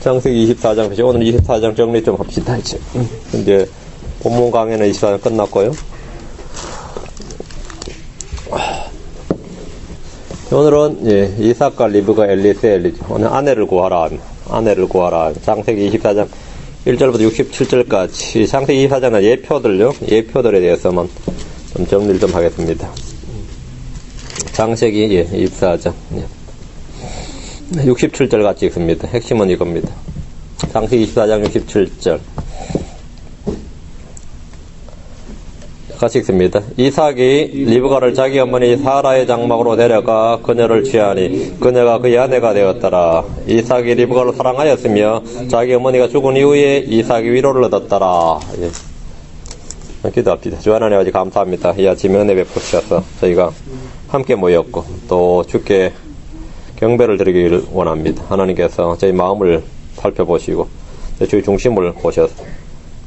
창세기 24장 표시. 오늘 24장 정리 좀 합시다, 이제. 이제, 본문 강의는 24장 끝났고요. 오늘은, 예, 이삭과 리브가 엘리세엘이죠. 오늘 아내를 구하라. 아내를 구하라. 창세기 24장 1절부터 67절까지. 창세기 24장은 예표들요. 예표들에 대해서만 좀 정리를 좀 하겠습니다. 창세기, 예, 24장. 예. 67절 같이 읽습니다. 핵심은 이겁니다. 창세기 24장 67절. 같이 읽습니다. 이삭이 리브가를 자기 어머니 사라의 장막으로 데려가 그녀를 취하니 그녀가 그의 아내가 되었더라. 이삭이 리브가를 사랑하였으며 자기 어머니가 죽은 이후에 이삭이 위로를 얻었더라. 예. 기도합시다. 주 하나님 아버지 감사합니다. 이 아침에 은혜 베푸셔서 저희가 함께 모였고 또 주께 경배를 드리기를 원합니다. 하나님께서 저희 마음을 살펴보시고 저희 중심을 보셔서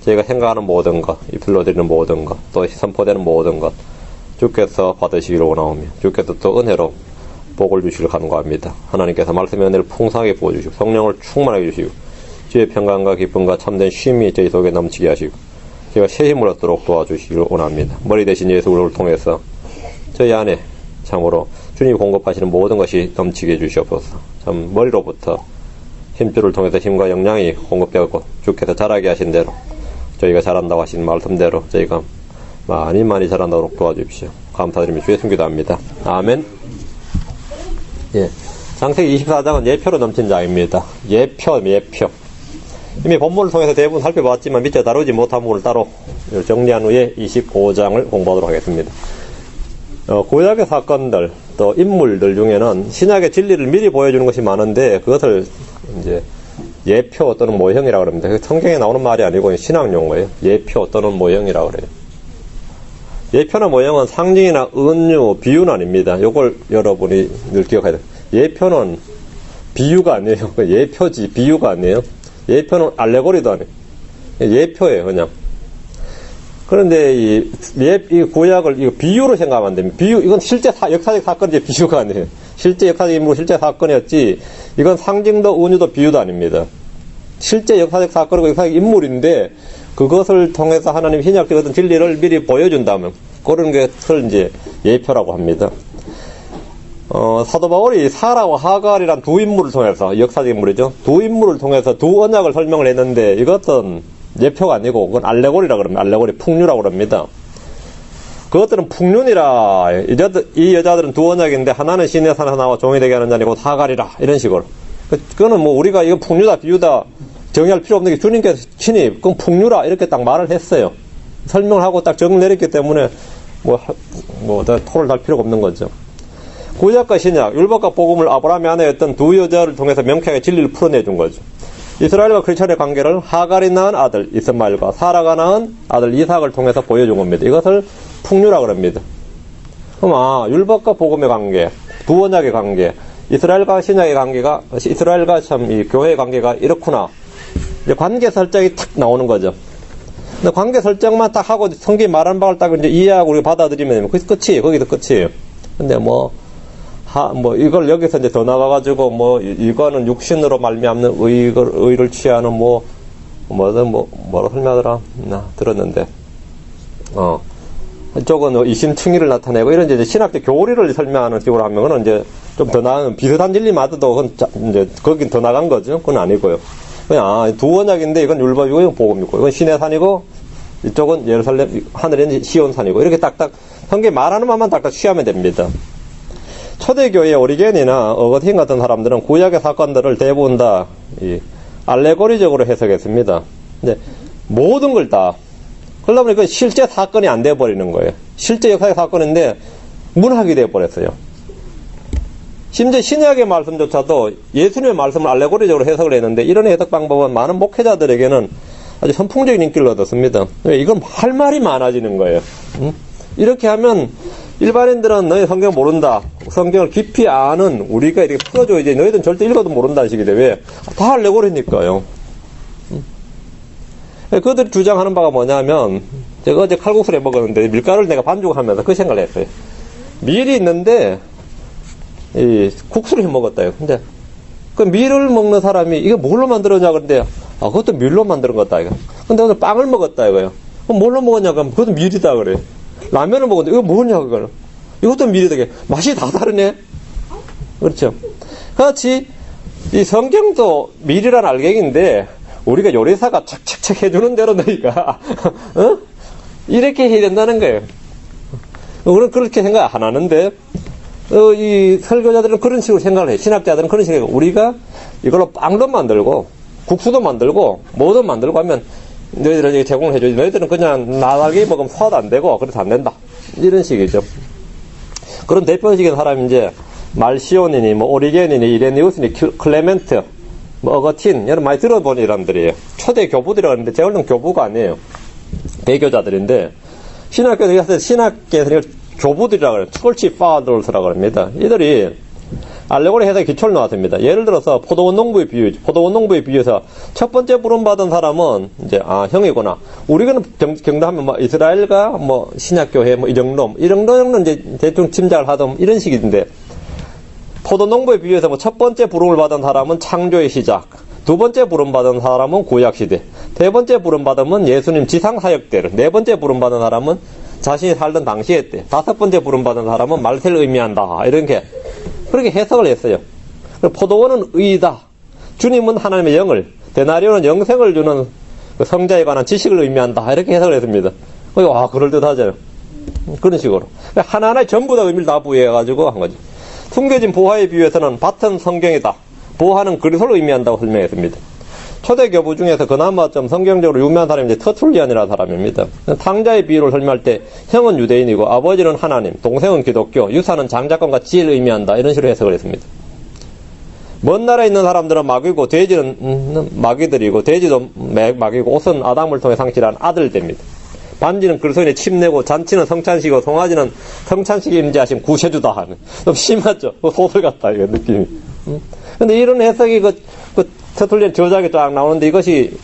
저희가 생각하는 모든 것, 입술로 드리는 모든 것, 또 선포되는 모든 것 주께서 받으시기를 원하오며 주께서 또 은혜로 복을 주시기를 간구합니다. 하나님께서 말씀의 은혜를 풍성하게 부어주시고 성령을 충만하게 주시고 주의 평강과 기쁨과 참된 쉼이 저희 속에 넘치게 하시고 저희가 새 힘을 얻도록 도와주시기를 원합니다. 머리 대신 예수 그리스도를 통해서 저희 안에 참으로 주님이 공급하시는 모든 것이 넘치게 해주시옵소서. 참 머리로부터 힘줄을 통해서 힘과 영양이 공급되고 주께서 자라게 하신 대로 저희가 잘한다고 하신 말씀대로 저희가 많이 잘한다고 도와주십시오. 감사드리며 주의 숨기도 합니다. 아멘. 예. 창세기 24장은 예표로 넘친 장입니다. 예표. 이미 본문을 통해서 대부분 살펴봤지만 미처 다루지 못한 부분을 따로 정리한 후에 25장을 공부하도록 하겠습니다. 구약의 사건들, 또 인물들 중에는 신약의 진리를 미리 보여주는 것이 많은데 그것을 이제 예표 또는 모형이라고 합니다. 성경에 나오는 말이 아니고 신학 용어예요. 예표 또는 모형이라고 그래요. 예표나 모형은 상징이나 은유, 비유는 아닙니다. 요걸 여러분이 늘 기억해야 돼요. 예표는 비유가 아니에요. 예표지, 비유가 아니에요. 예표는 알레고리도 아니에요. 예표예요, 그냥. 그런데 이 구약을 이거 비유로 생각하면 안 됩니다. 비유, 이건 실제 역사적 사건이지 비유가 아니에요. 실제 역사적 인물, 실제 사건이었지, 이건 상징도 은유도 비유도 아닙니다. 실제 역사적 사건이고 역사적 인물인데, 그것을 통해서 하나님 신약적 어떤 진리를 미리 보여준다면, 그런 것을 이제 예표라고 합니다. 사도 바울이 사라와 하갈이란 두 인물을 통해서, 역사적 인물이죠. 두 인물을 통해서 두 언약을 설명을 했는데, 이것은 예표가 아니고 그건 알레고리라고 그럽니다. 알레고리, 풍류라고 그럽니다. 그것들은 풍륜이라. 이 여자들은 두 언약인데 하나는 신의 산에서 나와 종이 되게 하는 자니고 하갈이라 이런 식으로. 그거는 뭐 우리가 이거 풍류다 비유다 정의할 필요 없는 게 주님께서 친히 그건 풍류라 이렇게 딱 말을 했어요. 설명을 하고 딱 정 내렸기 때문에 뭐 토를 달 필요가 없는 거죠. 구약과 신약, 율법과 복음을 아브라함의 아내였던 두 여자를 통해서 명쾌하게 진리를 풀어내준 거죠. 이스라엘과 크리스천의 관계를 하갈이 낳은 아들 이스마엘과 사라가 낳은 아들 이삭을 통해서 보여준 겁니다. 이것을 풍류라고 합니다. 그럼 율법과 복음의 관계, 두 언약의 관계, 이스라엘과 신약의 관계가, 이스라엘과 참 이 교회의 관계가 이렇구나. 이제 관계 설정이 탁 나오는 거죠. 근데 관계 설정만 딱 하고 성경이 말한 바를 딱 이제 이해하고 우리가 받아들이면 끝이에요. 거기서 끝이에요. 근데 이걸 여기서 이제 더 나가가지고, 이거는 육신으로 말미암는 의를 취하는, 뭐라고 설명하더라? 들었는데. 이쪽은 이심충의를 나타내고, 이런 이제 신학적 교리를 설명하는 식으로 하면, 그건 이제 좀 더 나은, 비슷한 진리마저도, 그건 이제, 거긴 더 나간 거죠. 그건 아니고요. 그냥, 두 언약인데, 이건 율법이고, 이건 복음이고, 이건 신의 산이고, 이쪽은 예루살렘, 하늘엔 시온산이고, 이렇게 딱딱, 성경이 말하는 말만 딱딱 취하면 됩니다. 초대교회 오리겐이나 어거틴 같은 사람들은 구약의 사건들을 대부분 다 알레고리적으로 해석했습니다. 근데 모든 걸 다 그러다 보니까 실제 사건이 안 돼버리는 거예요. 실제 역사의 사건인데 문학이 돼버렸어요. 심지어 신약의 말씀조차도 예수님의 말씀을 알레고리적으로 해석을 했는데 이런 해석 방법은 많은 목회자들에게는 아주 선풍적인 인기를 얻었습니다. 이건 할 말이 많아지는 거예요. 이렇게 하면 일반인들은 너희 성경 모른다. 성경을 깊이 아는 우리가 이렇게 풀어줘야지. 너희들은 절대 읽어도 모른다는 식이 돼. 왜? 다 알레고리니까요. 그들이 주장하는 바가 뭐냐면, 제가 어제 칼국수를 해 먹었는데 밀가루를 내가 반죽하면서 그 생각을 했어요. 밀이 있는데 이 국수를 해 먹었다요. 근데 그 밀을 먹는 사람이 이거 뭘로 만들었냐 그런데 그것도 밀로 만드는 거다 이거. 근데 오늘 빵을 먹었다 이거요. 그럼 뭘로 먹었냐 그러면 그것도 밀이다 그래. 라면을 먹었는데 이거 뭐냐 그거는. 이것도 밀이다. 맛이 다 다르네. 그렇죠. 그렇지. 이 성경도 밀이란 알갱인데 우리가 요리사가 착착착 해주는 대로 너희가 어? 이렇게 해야 된다는 거예요. 우리는 그렇게 생각 안 하는데 이 설교자들은 그런 식으로 생각을 해. 신학자들은 그런 식으로 해. 우리가 이걸로 빵도 만들고 국수도 만들고 뭐도 만들고 하면 너희들에게 제공을 해주지. 너희들은 그냥 나달기 먹으면 소화도 안 되고 그래서 안 된다. 이런 식이죠. 그런 대표적인 사람이 이제 말시온이니 뭐 오리겐이니 이레니우스니 클레멘트 뭐 어거틴 여러분 많이 들어본 이람들이에요. 초대 교부들이라고 하는데 제가 교부가 아니에요. 배교자들인데 신학교에서 신학계에서 교부들이라고 그래요. 철치 파더스라고 합니다. 이들이 알레고리 해석의 기초를 놓았습니다. 예를 들어서 포도원 농부의 비유죠. 포도원 농부의 비유에서 첫 번째 부름받은 사람은 이제 형이구나. 우리는 경도하면 뭐 이스라엘과 뭐 신약교회 뭐 이 정도는 이제 대충 짐작을 하던 이런 식인데 포도 농부의 비유에서 뭐 첫 번째 부름을 받은 사람은 창조의 시작, 두 번째 부름 받은 사람은 구약 시대, 세 번째 부름 받으면 예수님 지상 사역 때를, 네 번째 부름 받은 사람은 자신이 살던 당시의 때, 다섯 번째 부름 받은 사람은 말세를 의미한다. 이렇게 그렇게 해석을 했어요. 포도원은 의이다. 주님은 하나님의 영을, 데나리오는 영생을 주는 성자에 관한 지식을 의미한다. 이렇게 해석을 했습니다. 그럴듯하죠. 그런 식으로 하나하나에 전부 다 의미를 다 부여해가지고 한 거죠. 숨겨진 보화의 비유에서는 밭은 성경이다. 보화는 그리스도를 의미한다고 설명했습니다. 초대 교부 중에서 그나마 좀 성경적으로 유명한 사람이 이제 터툴리안이라는 사람입니다. 탕자의 비유를 설명할 때 형은 유대인이고 아버지는 하나님, 동생은 기독교, 유사는 장자권과 지혜를 의미한다. 이런 식으로 해석을 했습니다. 먼 나라에 있는 사람들은 마귀고 돼지는 마귀들이고 돼지도 마귀고 옷은 아담을 통해 상실한 아들들입니다. 반지는 그리스도인의 침내고 잔치는 성찬식이고 송아지는 성찬식에 임재하신 구세주다 하는 좀 심하죠. 소설 같다 이거 느낌이. 근데 이런 해석이 터툴리안 저작에 쫙 나오는데 이것이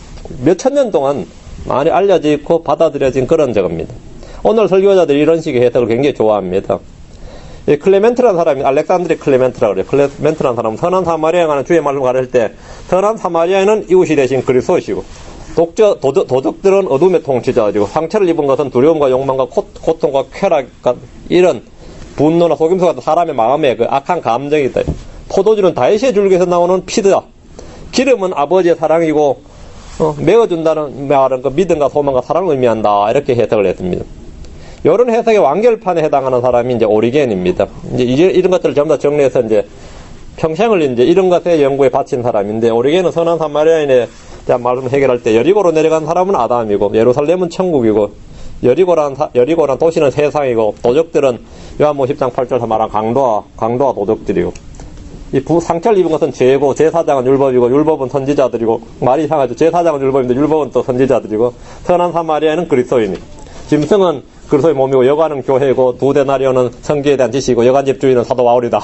몇천 년 동안 많이 알려져 있고 받아들여진 그런 적입니다. 오늘 설교자들이 이런 식의 해석을 굉장히 좋아합니다. 이 클레멘트라는 사람이 알렉산드리 클레멘트라고 그래요. 클레멘트라는 사람은 선한 사마리아에 관한 주의 말을 가르칠 때 선한 사마리아에는 이웃이 대신 그리스도시고 도적들은 어둠의 통치자이고 상처를 입은 것은 두려움과 욕망과 고통과 쾌락 이런 분노나 속임수 같은 사람의 마음에 그 악한 감정이다. 포도주는 다윗의 줄기에서 나오는 피드다. 기름은 아버지의 사랑이고 메어준다는 말은 그 믿음과 소망과 사랑을 의미한다. 이렇게 해석을 했습니다. 이런 해석의 완결판에 해당하는 사람이 이제 오리겐입니다. 이제 이런 것들을 전부 다 정리해서 이제 평생을 이제 이런 것의 연구에 바친 사람인데 오리겐은 선한 사마리아인의 말씀 해결할 때 여리고로 내려간 사람은 아담이고 예루살렘은 천국이고 여리고란 도시는 세상이고 도적들은 요한복음 10장 8절에서 말한 강도와 도적들이고 이 상처를 입은 것은 죄고 제사장은 율법이고 율법은 선지자들이고 말이 이상하죠. 제사장은 율법인데 율법은 또 선지자들이고 선한 사마리아는 그리스도인이 짐승은 그리스도의 몸이고 여관은 교회고 두 데나리온은 성기에 대한 지식이고 여관 집주인은 사도 바울이다.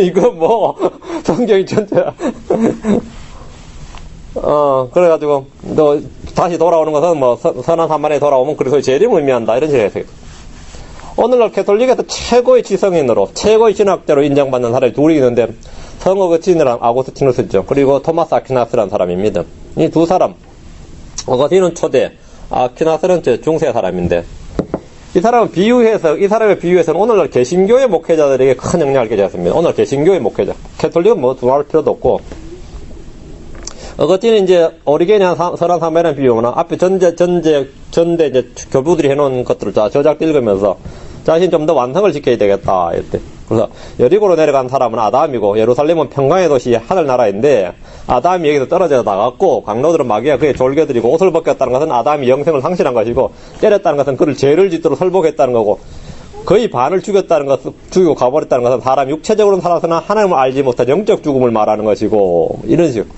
이거 뭐 성경이 전체야. 그래가지고 너 다시 돌아오는 것은 뭐 선한 사마리아에 돌아오면 그리스도의 재림을 의미한다. 이런 식으로 해석해요. 오늘날 캐톨릭에서 최고의 지성인으로 최고의 신학자로 인정받는 사람이 둘이 있는데 성어거틴이랑 아고스티누스죠. 그리고 토마스 아퀴나스라는 사람입니다. 이 두 사람 어거틴은 초대, 아퀴나스는 중세 사람인데 이 사람은 이 사람의 비유에서는 오늘날 개신교의 목회자들에게 큰 영향을 끼쳤습니다. 오늘 개신교의 목회자. 캐톨릭은 뭐 두말할 필요도 없고 어거틴은 이제 오리겐이 한 선한 사마리아라는 비유구나. 앞에 전대 이제 교부들이 해놓은 것들을 저작 읽으면서 자신 좀 더 완성을 지켜야 되겠다. 이때. 그래서 여리고로 내려간 사람은 아담이고 예루살렘은 평강의 도시 하늘나라인데 아담이 여기서 떨어져 나갔고 강도들은 마귀가 그의 졸개들이고 옷을 벗겼다는 것은 아담이 영생을 상실한 것이고 때렸다는 것은 그를 죄를 짓도록 설복했다는 거고 거의 반을 죽이고 가버렸다는 것은 사람이 육체적으로는 살아서나 하나님을 알지 못한 영적 죽음을 말하는 것이고 이런 식으로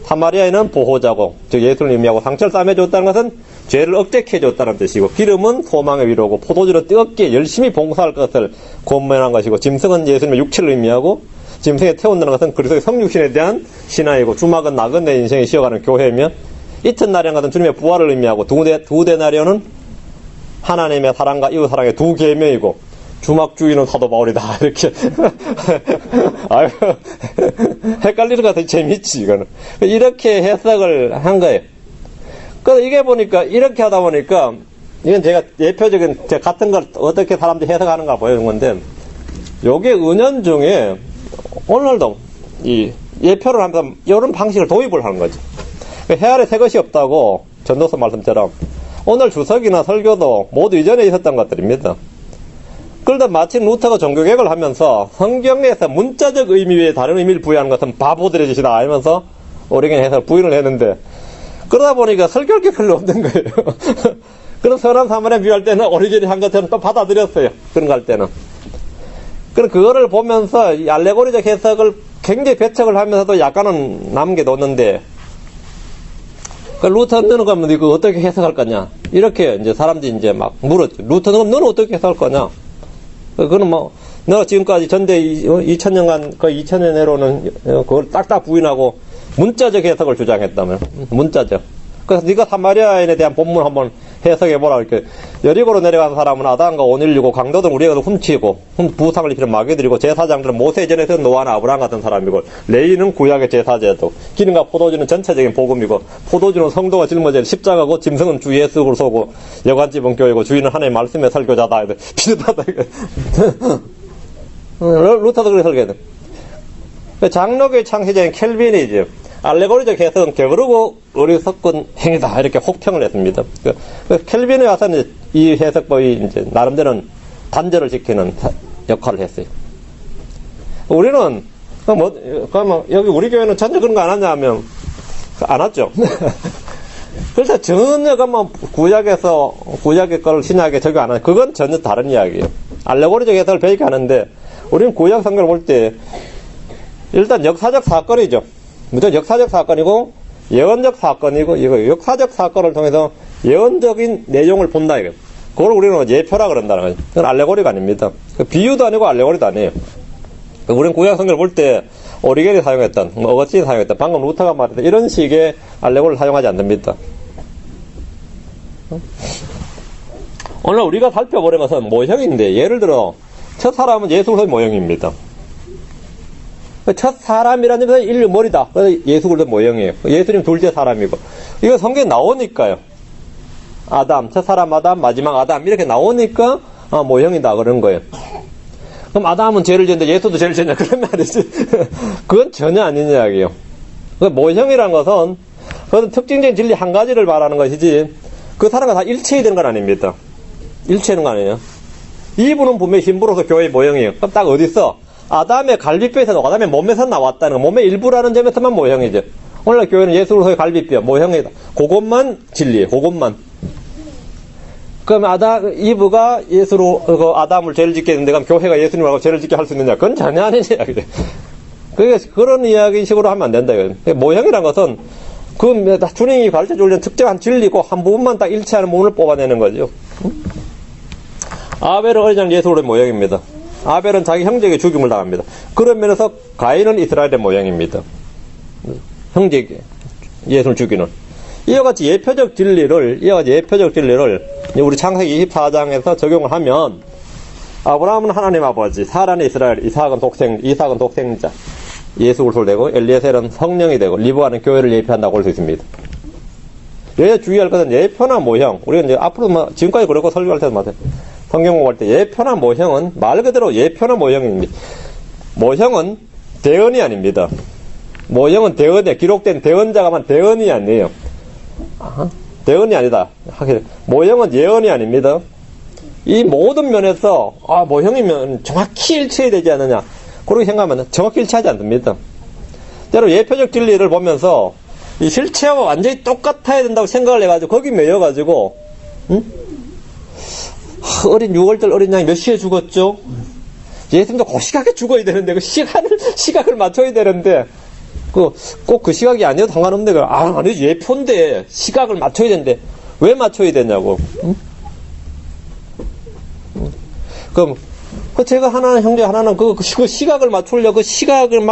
사마리아인은 보호자고 즉 예수를 의미하고 상처를 싸매줬다는 것은 죄를 억제케 해줬다는 뜻이고 기름은 소망의 위로고 포도주는 뜨겁게 열심히 봉사할 것을 권면한 것이고 짐승은 예수님의 육체를 의미하고 짐승에 태운다는 것은 그리스도의 성육신에 대한 신앙이고 주막은 나그네 인생이 쉬어가는 교회이며 이튿날이라는 것은 주님의 부활을 의미하고 두 데나리온은 하나님의 사랑과 이웃 사랑의 두 계명이고 주막주의는 사도 바울이다. 이렇게. 아유, 헷갈리는 것 같아. 재밌지, 이거는. 이렇게 해석을 한 거예요. 그래서 이게 보니까, 이렇게 하다 보니까, 이건 제가 대표적인, 같은 걸 어떻게 사람들이 해석하는가 보여준 건데, 요게 은연중에, 오늘도, 이, 예표를 하면서 이런 방식을 도입을 하는 거죠. 해 아래 새 것이 없다고, 전도서 말씀처럼, 오늘 주석이나 설교도 모두 이전에 있었던 것들입니다. 그러다 마침 루터가 종교개혁을 하면서 성경에서 문자적 의미 외에 다른 의미를 부여하는 것은 바보들의 짓이다 하면서 오리겐 해서 부인을 했는데, 그러다 보니까 설교할 게 별로 없는 거예요. 그런 선한 사마리아 비유할 때는 오리겐이 한 것처럼 또 받아들였어요. 그런 거 할 때는. 그럼 그거를 보면서 이 알레고리적 해석을 굉장히 배척을 하면서도 약간은 남겨뒀는데, 루터는 그러면 이거 어떻게 해석할 거냐? 이렇게 이제 사람들이 이제 막 물었죠. 루터는 너는 어떻게 해석할 거냐? 그거는 뭐, 내가 지금까지 전대 2000년간, 거의 2000년 내로는 그걸 딱딱 부인하고 문자적 해석을 주장했다면. 문자적. 그래서 네가 사마리아인에 대한 본문 한번 해석해보라. 이렇게. 여리고로 내려간 사람은 아담과 온일이고, 강도들은 우리가 훔치고, 부상을 입히는 마귀들이고, 제사장들은 모세전에서 노아나 아브라함 같은 사람이고, 레위는 구약의 제사제도, 기름과 포도주는 전체적인 복음이고, 포도주는 성도가 짊어질 십자가고, 짐승은 주 예수 그리스도고, 여관집은 교회고, 주인은 하나님의 말씀의 설교자다. 비슷하다. 루터도 그렇게 설교해. 장로교의 창시자인 켈빈이죠. 알레고리적 해석은 게으르고 어리석은 행위다. 이렇게 혹평을 했습니다. 켈빈에 와서는 이 해석법이 이제 나름대로는 단절을 지키는 역할을 했어요. 우리는, 여기 우리 교회는 전혀 그런 거 안 하냐 하면, 안 하죠. 그래서 전혀 구약의 걸 신약에 적용 안 하냐. 그건 전혀 다른 이야기예요. 알레고리적 해석을 배우게 하는데, 우리는 구약 성경을 볼 때, 일단 역사적 사건이죠. 무조건 역사적 사건이고 예언적 사건이고, 이거 역사적 사건을 통해서 예언적인 내용을 본다 이거예요. 그걸 우리는 예표라 그런다는 거죠. 그건 알레고리가 아닙니다. 비유도 아니고 알레고리도 아니에요. 우리는 구약 성경을 볼 때 오리겐이 사용했던, 어거스틴이 사용했던, 방금 루터가 말했던 이런 식의 알레고리를 사용하지 않습니다. 오늘 우리가 살펴보는 것은 모형인데, 예를 들어 첫 사람은 예수 그리스도의 모형입니다. 첫 사람이라는 것은 인류 머리다. 그래서 예수 그리스도 모형이에요. 예수님 둘째 사람이고. 이거 성경에 나오니까요. 아담, 첫 사람 아담, 마지막 아담, 이렇게 나오니까, 모형이다. 그런 거예요. 그럼 아담은 죄를 지었는데 예수도 죄를 지었냐? 그런 말이지. 그건 전혀 아닌 이야기예요. 모형이라는 것은, 그것은 특징적인 진리 한 가지를 말하는 것이지, 그 사람과 다 일체이 되는 건 아닙니다. 일체는 거 아니에요. 이분은 분명히 힘부로서 교회의 모형이에요. 그럼 딱 어디 있어? 아담의 갈비뼈에서, 아담의 몸에서 나왔다는 거, 몸의 일부라는 점에서만 모형이죠. 오늘날 교회는 예수 그리스도의 갈비뼈, 모형이다. 그것만 진리예요. 그것만. 그럼 이브가 아담을 죄를 짓게 했는데, 그럼 교회가 예수님하고 죄를 짓게 할 수 있느냐? 그건 전혀 아닌 이야기죠. 그런 이야기 식으로 하면 안 된다. 모형이란 것은, 주님이 가르쳐 주려는 특정한 진리고, 한 부분만 딱 일치하는 부분을 뽑아내는 거죠. 아벨은 어린 예수 그리스도의 모형입니다. 아벨은 자기 형제에게 죽임을 당합니다. 그런 면에서 가인은 이스라엘의 모형입니다. 형제에게 예수를 죽이는. 이와 같이 예표적 진리를 우리 창세기 24장에서 적용을 하면, 아브라함은 하나님 아버지, 사라는 이스라엘, 이삭은 독생자, 예수 그리스도를 되고, 엘리에셀은 성령이 되고, 리브가는 교회를 예표한다고 볼 수 있습니다. 여기서 주의할 것은 예표나 모형. 우리가 이제 앞으로 지금까지 그렇고 설교할 때도 마찬가지. 성경 공부할 때 예표나 모형은 말 그대로 예표나 모형입니다. 모형은 대언이 아닙니다. 모형은 대언이야. 기록된 대언자가만 대언이 아니에요. 대언이 아니다. 모형은 예언이 아닙니다. 이 모든 면에서 모형이면 정확히 일치해야 되지 않느냐, 그렇게 생각하면 정확히 일치하지 않습니다. 때로 예표적 진리를 보면서 이 실체와 완전히 똑같아야 된다고 생각을 해가지고 거기 매여가지고, 어린 6월달 어린 양이 몇 시에 죽었죠? 예수님도 그 시각에 죽어야 되는데, 그 시각을 맞춰야 되는데, 꼭 그 시각이 아니어도 상관없는데, 아니, 예표인데, 시각을 맞춰야 되는데, 왜 맞춰야 되냐고. 그럼, 제가 형제 하나는 그 시각을 맞추려고, 시각을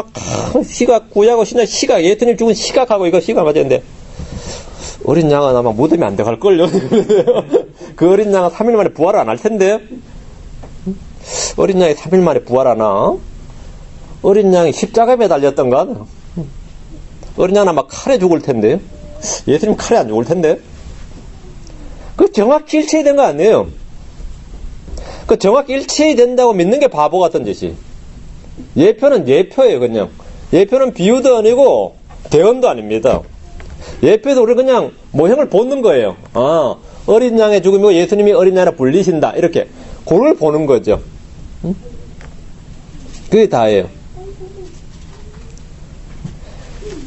구약하고 신약, 예수님 죽은 시각하고 이거 시각 맞춰야 되는데, 어린 양은 아마 무덤이 안 들어갈걸요? 그 어린 양은 3일 만에 부활을 안 할 텐데. 어린 양이 3일 만에 부활하나? 어린 양이 십자가에 매달렸던가? 어린 양은 아마 칼에 죽을 텐데요? 예수님 칼에 안 죽을 텐데? 그 정확히 일치된 거 아니에요? 그 정확히 일치해야 된다고 믿는 게 바보 같은 짓이. 예표는 예표예요, 그냥. 예표는 비유도 아니고, 대언도 아닙니다. 예표에서 우리 그냥 모형을 보는 거예요. 아, 어린 양의 죽음이고 예수님이 어린 양을 불리신다. 이렇게. 그걸 보는 거죠. 응? 그게 다예요.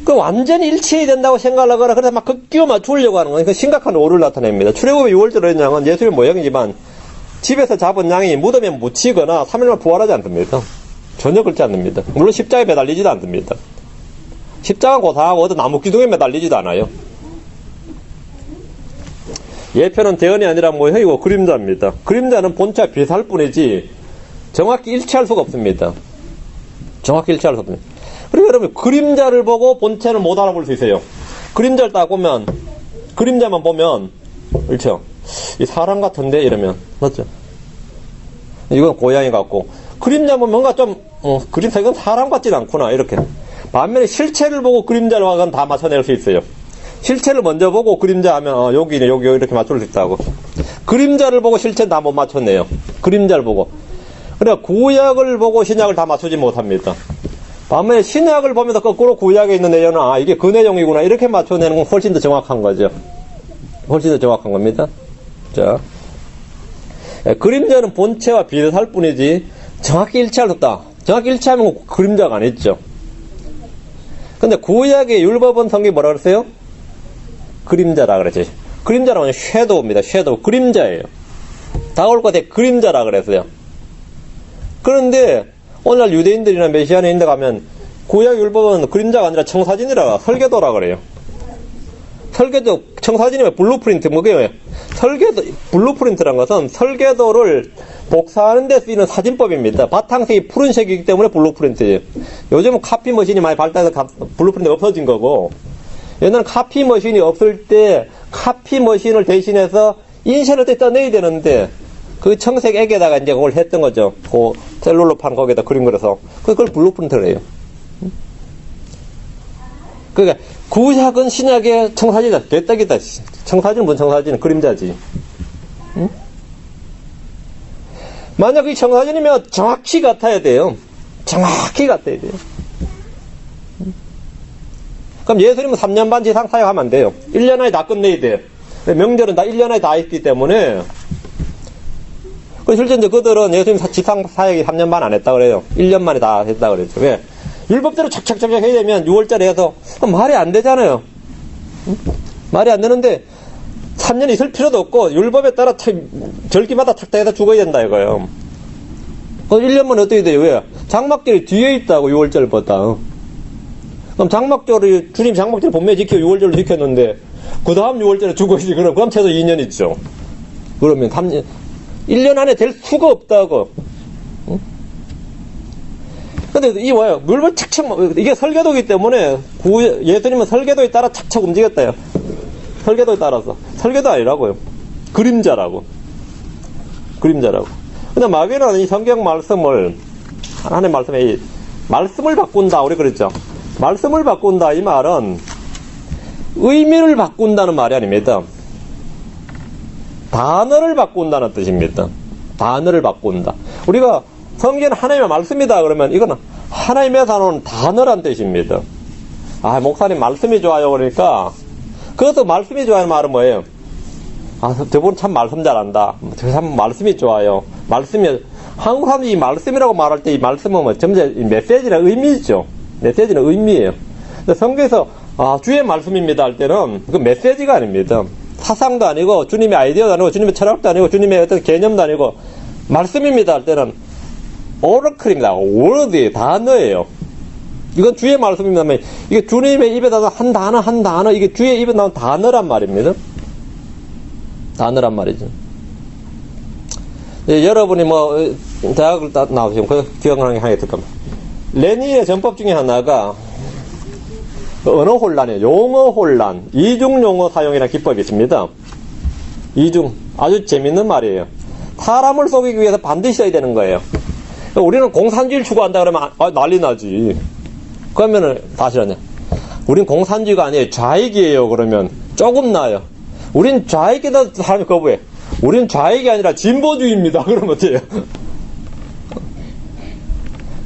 그 완전히 일치해야 된다고 생각을 하거나, 그래서 막 끼워 맞추려고 하는 건, 그 심각한 오류를 나타냅니다. 출애굽의 6월절 어린 양은 예수님의 모형이지만, 집에서 잡은 양이 무덤에 묻히거나 3일만 부활하지 않습니다. 전혀 그렇지 않습니다. 물론 십자가에 매달리지도 않습니다. 십자가 고사하고 어떤 나무 기둥에 매달리지도 않아요. 예표는 대언이 아니라 모형이고 그림자입니다. 그림자는 본체와 비슷할 뿐이지 정확히 일치할 수가 없습니다. 정확히 일치할 수 없습니다. 그리고 여러분 그림자를 보고 본체는 못 알아볼 수 있어요. 그림자를 딱 보면 그림자만 보면 그렇죠. 이 사람 같은데 이러면 맞죠? 이건 고양이 같고 그림자 보면 뭔가 좀 그림자 이건 사람 같진 않구나 이렇게. 반면에 실체를 보고 그림자를 하건 다 맞춰낼 수 있어요. 실체를 먼저 보고 그림자 하면 여기네 여기 이렇게 맞출 수 있다고. 그림자를 보고 실체는 다 못 맞췄네요. 그림자를 보고. 그러니까 구약을 보고 신약을 다 맞추지 못합니다. 반면에 신약을 보면서 거꾸로 구약에 있는 내용은 이게 그 내용이구나 이렇게 맞춰내는 건 훨씬 더 정확한 거죠. 훨씬 더 정확한 겁니다. 자, 그림자는 본체와 비슷할 뿐이지 정확히 일치할 수 없다. 정확히 일치하면 그림자가 아니죠. 근데 구약의 율법은 성경이 뭐라 그랬어요? 그림자라 그랬지. 그림자라고 하면 섀도우입니다. 섀도우. 그림자예요. 다가올 것에 그림자라 그랬어요. 그런데 오늘날 유대인들이나 메시아인들 가면 구약 율법은 그림자가 아니라 청사진이라 설계도라 그래요. 설계도, 청사진이면 블루프린트, 뭐게요? 설계도, 블루프린트란 것은 설계도를 복사하는 데 쓰이는 사진법입니다. 바탕색이 푸른색이기 때문에 블루프린트예요. 요즘은 카피 머신이 많이 발달해서 블루프린트가 없어진 거고, 옛날엔 카피 머신이 없을 때 카피 머신을 대신해서 인쇄를 때 떠내야 되는데, 그 청색 액에다가 이제 그걸 했던 거죠. 그 셀룰로판 거기에다 그림 그려서. 그걸 블루프린트를 해요. 그러니까 구약은 신약의 청사진이다. 개떡이다. 청사진은 뭔 청사진은 그림자지. 응? 만약 이 청사진이면 정확히 같아야 돼요. 정확히 같아야 돼요. 그럼 예수님은 3년 반 이상 사역하면 안 돼요. 1년 안에 다 끝내야 돼요. 명절은 다 1년 안에 다 있기 때문에. 실제 이제 그들은 예수님 지상 사역이 3년 반 안 했다 그래요. 1년 만에 다 했다 그랬죠. 왜? 율법대로 착착착착 해야 되면 6월달에 해서 말이 안 되잖아요. 응? 말이 안 되는데 3년 있을 필요도 없고 율법에 따라 절기마다 탁탁해서 죽어야 된다 이거예요. 1년만 어떻게 돼요? 왜? 장막절이 뒤에 있다고 6월절보다. 그럼 장막절이 주님 장막절 본매 지켜 6월절을 지켰는데 그 다음 6월절에 죽어야지. 그럼 최소 2년 있죠. 그러면 3년 1년 안에 될 수가 없다고. 응? 근데 이 뭐예요? 물건 착착, 이게 설계도이기 때문에, 예수님은 설계도에 따라 착착 움직였다요. 설계도에 따라서. 설계도 아니라고요. 그림자라고. 그림자라고. 근데 마귀는 이 성경 말씀을, 하나님의 말씀에, 말씀을 바꾼다, 우리 그랬죠. 말씀을 바꾼다, 이 말은, 의미를 바꾼다는 말이 아닙니다. 단어를 바꾼다는 뜻입니다. 단어를 바꾼다. 우리가 성경은 하나님의 말씀이다 그러면 이거는 하나님에서 나오는 단어란 뜻입니다. 목사님 말씀이 좋아요 그러니까 그것도 말씀이 좋아하는 말은 뭐예요? 저분 참 말씀 잘한다. 참 말씀이 좋아요. 말씀이 한국 사람들이 이 말씀이라고 말할 때 이 말씀은 뭐 점점 메시지나 의미죠. 메시지는 의미예요. 근데 성경에서 주의 말씀입니다 할 때는 그 메시지가 아닙니다. 사상도 아니고 주님의 아이디어도 아니고 주님의 철학도 아니고 주님의 어떤 개념도 아니고 말씀입니다 할 때는 오러클입니다. 워드 단어예요. 이건 주의 말씀입니다. 이게 주님의 입에다 한 단어 이게 주의 입에 나온 단어란 말입니다. 단어란 말이죠. 여러분이 뭐 대학을 나오시면 그 기억나는 게 하나 있을 겁니다. 레니의 전법 중에 하나가 언어 혼란이에요. 용어 혼란, 이중 용어 사용이라는 기법이 있습니다. 이중, 아주 재밌는 말이에요. 사람을 속이기 위해서 반드시 써야 되는 거예요. 우리는 공산주의를 추구한다 그러면 난리 나지. 그러면은 사실은요. 우린 공산주의가 아니에요. 좌익이에요. 그러면 조금 나아요. 우린 좌익에다 사람이 거부해. 우린 좌익이 아니라 진보주의입니다. 그러면 어때요?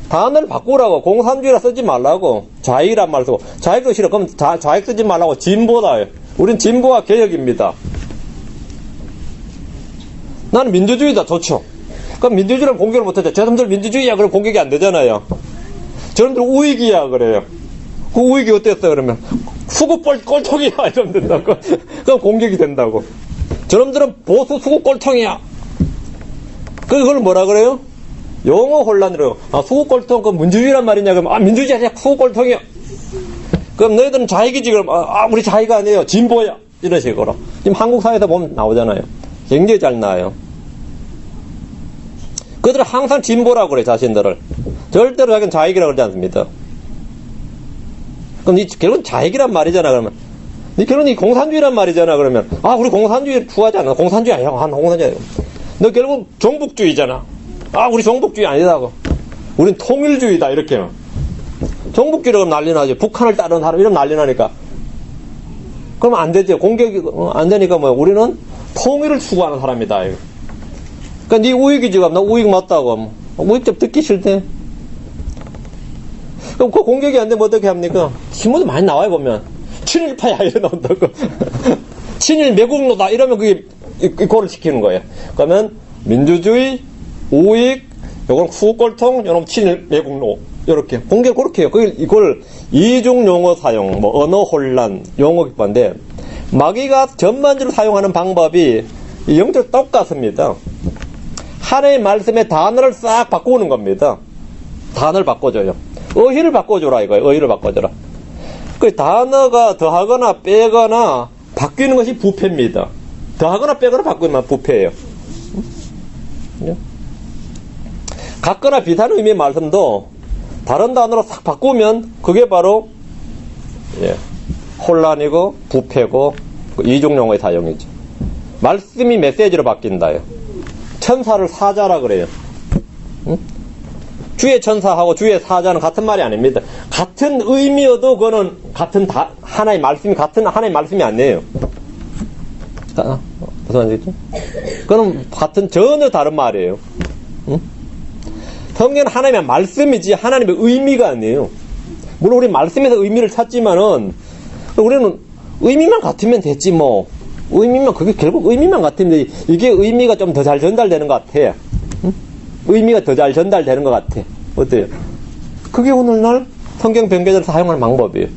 단어를 바꾸라고. 공산주의라 쓰지 말라고. 좌익이란 말 쓰고. 좌익도 싫어. 그럼 좌익 쓰지 말라고. 진보다. 우린 진보와 개혁입니다. 나는 민주주의다. 좋죠. 그럼 민주주의를 공격을 못하죠. 저놈들 민주주의야. 그럼 공격이 안 되잖아요. 저놈들 우익이야. 그래요. 그 우익이 어땠어요? 그러면 수구 꼴통이야. 이러면 된다고. 그럼 공격이 된다고. 저놈들은 보수 수구 꼴통이야. 그걸 뭐라 그래요? 용어 혼란으로. 수구 꼴통, 그 민주주의란 말이냐? 그러면, 민주주의 아니야. 수구 꼴통이야. 그럼 너희들은 좌익이지. 그럼, 우리 좌익 아니에요. 진보야. 이런 식으로. 지금 한국 사회에서 보면 나오잖아요. 굉장히 잘 나와요. 그들은 항상 진보라고 그래, 자신들을. 절대로 자기는 좌익이라고 그러지 않습니다. 그럼 결국은 좌익이란 말이잖아, 그러면. 결국은 공산주의란 말이잖아, 그러면. 우리 공산주의를 추구하지 않아. 공산주의 아니야. 공산주의. 너 결국 종북주의잖아. 우리 종북주의 아니다고. 우린 통일주의다, 이렇게. 종북주의라고 난리 나지. 북한을 따르는 사람, 이러면 난리 나니까. 그러면 안 되죠. 공격이, 안 되니까 우리는 통일을 추구하는 사람이다, 이거. 그니까 네 우익이지. 나 우익 맞다고. 우익 좀 듣기 싫대. 그럼 그 공격이 안 되면 어떻게 합니까? 신문도 많이 나와요, 보면. 친일파야, 이래 나온다고. 친일 매국노다, 이러면 그게, 이거를 시키는 거예요. 그러면, 민주주의, 우익, 요건 후꼴통, 요놈 친일 매국노. 요렇게. 공격 그렇게 해요. 이걸 이중 용어 사용, 언어 혼란, 용어 기반인데, 마귀가 전반적으로 사용하는 방법이 영적으로 똑같습니다. 하나의 말씀에 단어를 싹 바꾸는 겁니다. 단어를 바꿔줘요. 어휘를 바꿔줘라 이거예요. 어휘를 바꿔줘라. 그 단어가 더하거나 빼거나 바뀌는 것이 부패입니다. 더하거나 빼거나 바꾸면 부패예요. 같거나 비슷한 의미의 말씀도 다른 단어로 싹 바꾸면 그게 바로 혼란이고 부패고 이중용어의 사용이죠. 말씀이 메시지로 바뀐다요. 천사를 사자라 그래요. 응? 주의 천사하고 주의 사자는 같은 말이 아닙니다. 같은 의미여도 그거는 같은 하나의 말씀이 같은 하나의 말씀이 아니에요. 무슨 말이죠? 그건 같은 전혀 다른 말이에요. 응? 성경은 하나님의 말씀이지 하나님의 의미가 아니에요. 물론 우리 말씀에서 의미를 찾지만은 우리는 의미만 같으면 됐지 뭐. 의미만 그게 결국 의미만 같으면 되지. 이게 의미가 좀 더 잘 전달되는 것 같아. 응? 의미가 더 잘 전달되는 것 같아. 어때요? 그게 오늘날 성경 변개자를 사용하는 방법이에요.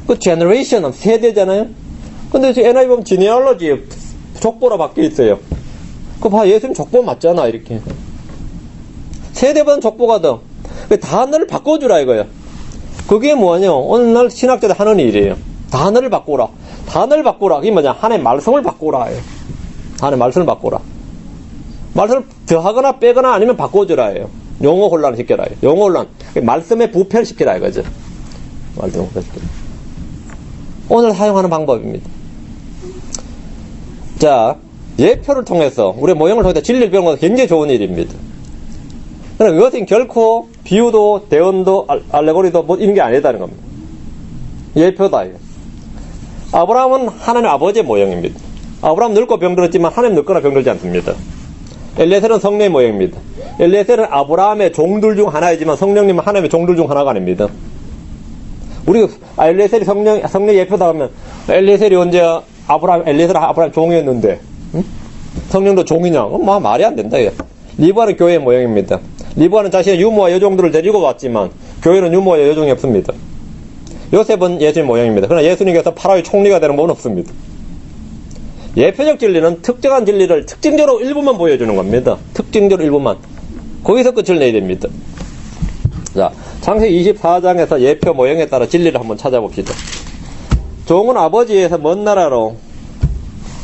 그 generation, 세대잖아요. 근데 NIV 보면 genealogy, 족보라 바뀌어 있어요. 그거 봐, 예수님 족보 맞잖아, 이렇게. 세대보다는 족보가 더. 단어를 바꿔주라, 이거야. 그게 뭐냐? 오늘날 신학자들 하는 일이에요. 단어를 바꾸라. 단어를 바꾸라. 그게 뭐냐? 하나의 말씀을 바꾸라. 하나의 말씀을 바꾸라. 말씀을 더하거나 빼거나 아니면 바꿔주라 해요. 용어 혼란을 시켜라 해요. 용어 혼란. 말씀의 부패를 시키라 이거죠. 말씀을 부패시키라. 오늘 사용하는 방법입니다. 자, 예표를 통해서, 우리 모형을 통해서 진리를 배우는 것은 굉장히 좋은 일입니다. 그러나 이것은 결코 비유도, 대언도, 알레고리도 뭐 이런 게 아니다는 겁니다. 예표다. 이거. 아브라함은 하나님 아버지의 모형입니다. 아브라함 늙고 병들었지만 하나님 늙거나 병들지 않습니다. 엘리에셀은 성령의 모형입니다. 엘리에셀은 아브라함의 종들 중 하나이지만 성령님은 하나님의 종들 중 하나가 아닙니다. 우리 엘리에셀이 성령 예표다 하면 엘리에셀이 언제 엘리에셀은 아브라함 종이었는데 응? 성령도 종이냐? 말이 안 된다. 이거. 리브아는 교회의 모형입니다. 리브아는 자신의 유모와 여종들을 데리고 왔지만 교회는 유모와 여종이 없습니다. 요셉은 예수님 모형입니다. 그러나 예수님께서 파라오의 총리가 되는 법은 없습니다. 예표적 진리는 특정한 진리를 특징적으로 일부만 보여주는 겁니다. 특징적으로 일부만. 거기서 끝을 내야 됩니다. 자, 창세기 24장에서 예표 모형에 따라 진리를 한번 찾아봅시다. 종은 아버지에서 먼 나라로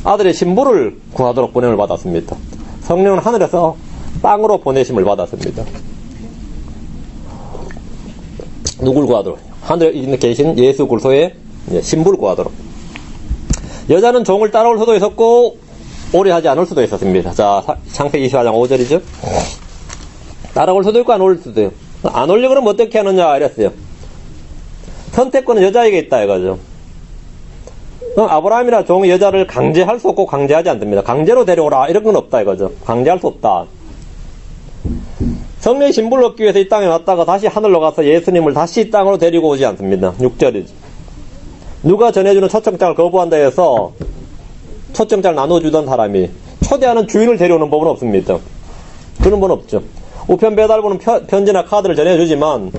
아들의 신부를 구하도록 보냄을 받았습니다. 성령은 하늘에서 땅으로 보내심을 받았습니다. 누굴 구하도록? 하늘에 계신 예수 그리스도의 신부를 구하도록. 여자는 종을 따라올 수도 있었고 오래 하지 않을 수도 있었습니다. 자, 창세기 24장 5절이죠. 따라올 수도 있고 안 올 수도 있고. 안 오려고 그러면 어떻게 하느냐 이랬어요. 선택권은 여자에게 있다 이거죠. 아브라함이나 종의 여자를 강제할 수 없고 강제하지 않습니다. 강제로 데려오라 이런 건 없다 이거죠. 강제할 수 없다. 성령의 신분을 얻기 위해서 이 땅에 왔다가 다시 하늘로 가서 예수님을 다시 이 땅으로 데리고 오지 않습니다. 6절이죠. 누가 전해주는 초청장을 거부한다 해서 초청장을 나눠주던 사람이 초대하는 주인을 데려오는 법은 없습니다. 그런 법은 없죠. 우편 배달부는 편지나 카드를 전해주지만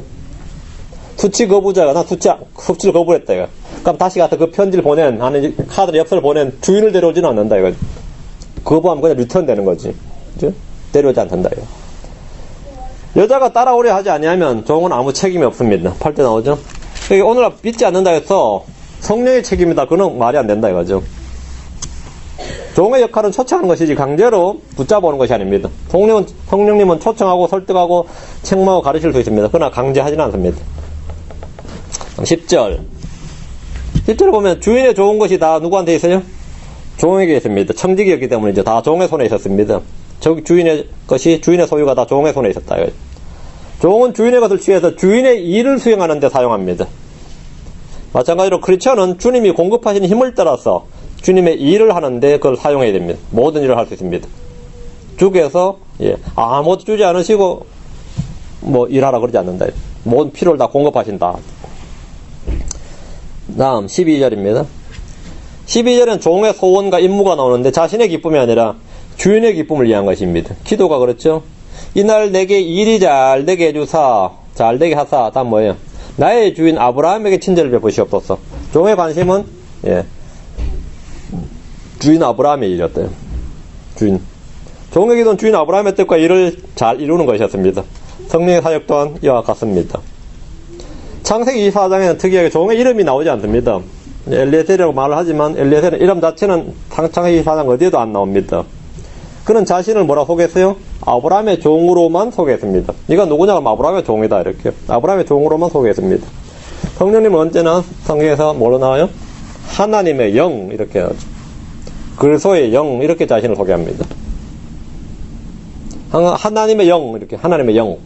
수치 거부자가 난 수치를 거부했다 이거. 그럼 다시 가서 그 편지를 보낸 아니 카드를 엽서를 보낸 주인을 데려오지는 않는다 이거. 거부하면 그냥 리턴 되는 거지. 그죠? 데려오지 않는다 이거. 여자가 따라오려 하지 아니하면 종은 아무 책임이 없습니다. 8대 나오죠. 오늘 믿지 않는다 해서 성령의 책임이다. 그건 말이 안 된다 이거죠. 종의 역할은 초청하는 것이지 강제로 붙잡아오는 것이 아닙니다. 성령님은 초청하고 설득하고 책망하고 가르칠 수 있습니다. 그러나 강제하지는 않습니다. 10절 10절에 보면 주인의 좋은 것이 다 누구한테 있어요? 종에게 있습니다. 청지기였기 때문에 이제 다 종의 손에 있었습니다. 주인의 것이 주인의 소유가 다 종의 손에 있었다. 종은 주인의 것을 취해서 주인의 일을 수행하는 데 사용합니다. 마찬가지로 크리스천은 주님이 공급하시는 힘을 따라서 주님의 일을 하는데 그걸 사용해야 됩니다. 모든 일을 할 수 있습니다. 주께서 아무것도 주지 않으시고 일하라 그러지 않는다. 모든 필요를 다 공급하신다. 다음 12절입니다. 12절은 종의 소원과 임무가 나오는데 자신의 기쁨이 아니라 주인의 기쁨을 위한 것입니다. 기도가 그렇죠. 이날 내게 일이 잘 되게 해주사, 잘 되게 하사. 다음 뭐예요? 나의 주인 아브라함에게 친절을 베푸시옵소서. 종의 관심은 주인 아브라함의 일이었대요. 주인. 종의 기도는 주인 아브라함의 뜻과 일을 잘 이루는 것이었습니다. 성령의 사역 또한 이와 같습니다. 창세기 24장에는 특이하게 종의 이름이 나오지 않습니다. 엘리에셀이라고 말을 하지만 엘리에셀의 이름 자체는 창세기 24장 어디에도 안 나옵니다. 그는 자신을 뭐라 소개했어요? 아브라함의 종으로만 소개했습니다. 네가 누구냐고 하면 아브라함의 종이다 이렇게. 아브라함의 종으로만 소개했습니다. 성령님은 언제나 성경에서 뭐로 나와요? 하나님의 영 이렇게 나오죠. 그리스도의 영 이렇게 자신을 소개합니다. 하나님의 영 이렇게 하나님의 영.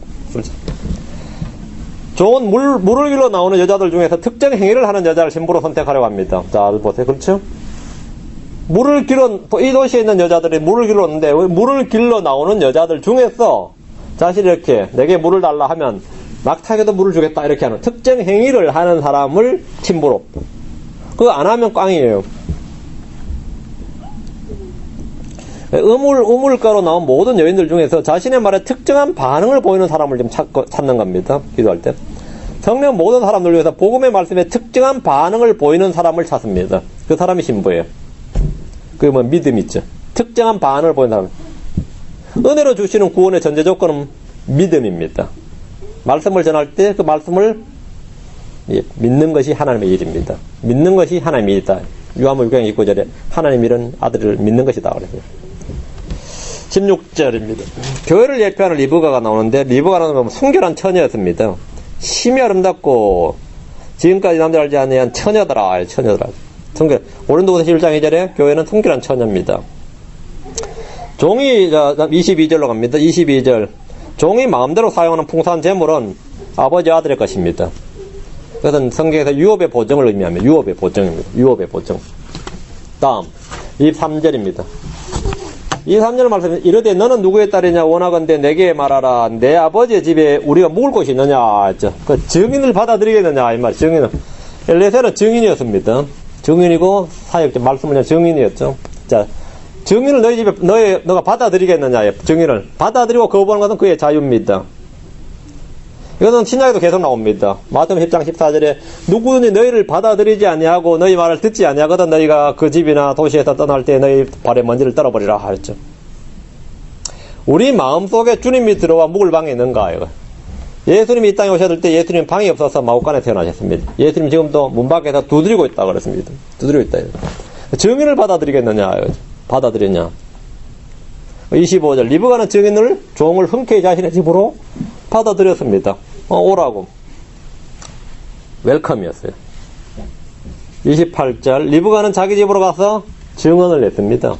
종은 물을 길러 나오는 여자들 중에서 특정 행위를 하는 여자를 신부로 선택하려고 합니다. 자 보세요. 그렇죠? 이 도시에 있는 여자들이 물을 길러 오는데 물을 길러 나오는 여자들 중에서 자신이 이렇게 내게 물을 달라 하면 막타에도 물을 주겠다 이렇게 하는 특정 행위를 하는 사람을 신부로. 그거 안 하면 꽝이에요. 우물가로 나온 모든 여인들 중에서 자신의 말에 특정한 반응을 보이는 사람을 좀 찾는 겁니다. 기도할 때. 성령 모든 사람들 위해서 복음의 말씀에 특정한 반응을 보이는 사람을 찾습니다. 그 사람이 신부예요. 그게 믿음 있죠. 특정한 반응을 보이는 사람. 은혜로 주시는 구원의 전제 조건은 믿음입니다. 말씀을 전할 때 그 말씀을 믿는 것이 하나님의 일입니다. 믿는 것이 하나님의 일이다. 요한복음 6장 29절에 하나님 일은 아들을 믿는 것이다 그랬어요. 16절입니다. 교회를 예표하는 리브가가 나오는데 리브가는 순결한 처녀였습니다. 심히 아름답고 지금까지 남들 알지 아니한 처녀더라. 순결. 고린도후서 11장 2절에 교회는 순결한 처녀입니다. 종이 22절로 갑니다. 22절. 종이 마음대로 사용하는 풍성한 재물은 아버지 아들의 것입니다. 그것은 성경에서 유업의 보증을 의미합니다. 유업의 보증입니다. 유업의 보증. 다음 23절입니다. 23절 말씀에 이르되 너는 누구의 딸이냐 원하건대 내게 말하라. 내 아버지의 집에 우리가 묵을 곳이 있느냐 했죠. 그 증인을 받아들이겠느냐 이 말. 증인은 엘리에셀은 증인이었습니다. 증인이고 사역자 말씀은 증인이었죠. 자, 증인을 너희 집에 너가 받아들이겠느냐. 증인을 받아들이고 거부하는 것은 그의 자유입니다. 이것은 신약에도 계속 나옵니다. 마태복음 10장 14절에 누구든지 너희를 받아들이지 아니하고 너희 말을 듣지 아니하거든 너희가 그 집이나 도시에서 떠날 때 너희 발에 먼지를 떨어버리라 하였죠. 우리 마음속에 주님이 들어와 묵을 방에 있는가 이거. 예수님이 이 땅에 오셨을 때 예수님 방이 없어서 마구간에 태어나셨습니다. 예수님 지금도 문 밖에서 두드리고 있다 그랬습니다. 두드리고 있다. 증인을 받아들이겠느냐 이거죠. 받아들였냐. 25절 리브가는 증인을 종을 흔쾌히 자신의 집으로 받아들였습니다. 오라고 웰컴이었어요. 28절 리브가는 자기 집으로 가서 증언을 냈습니다.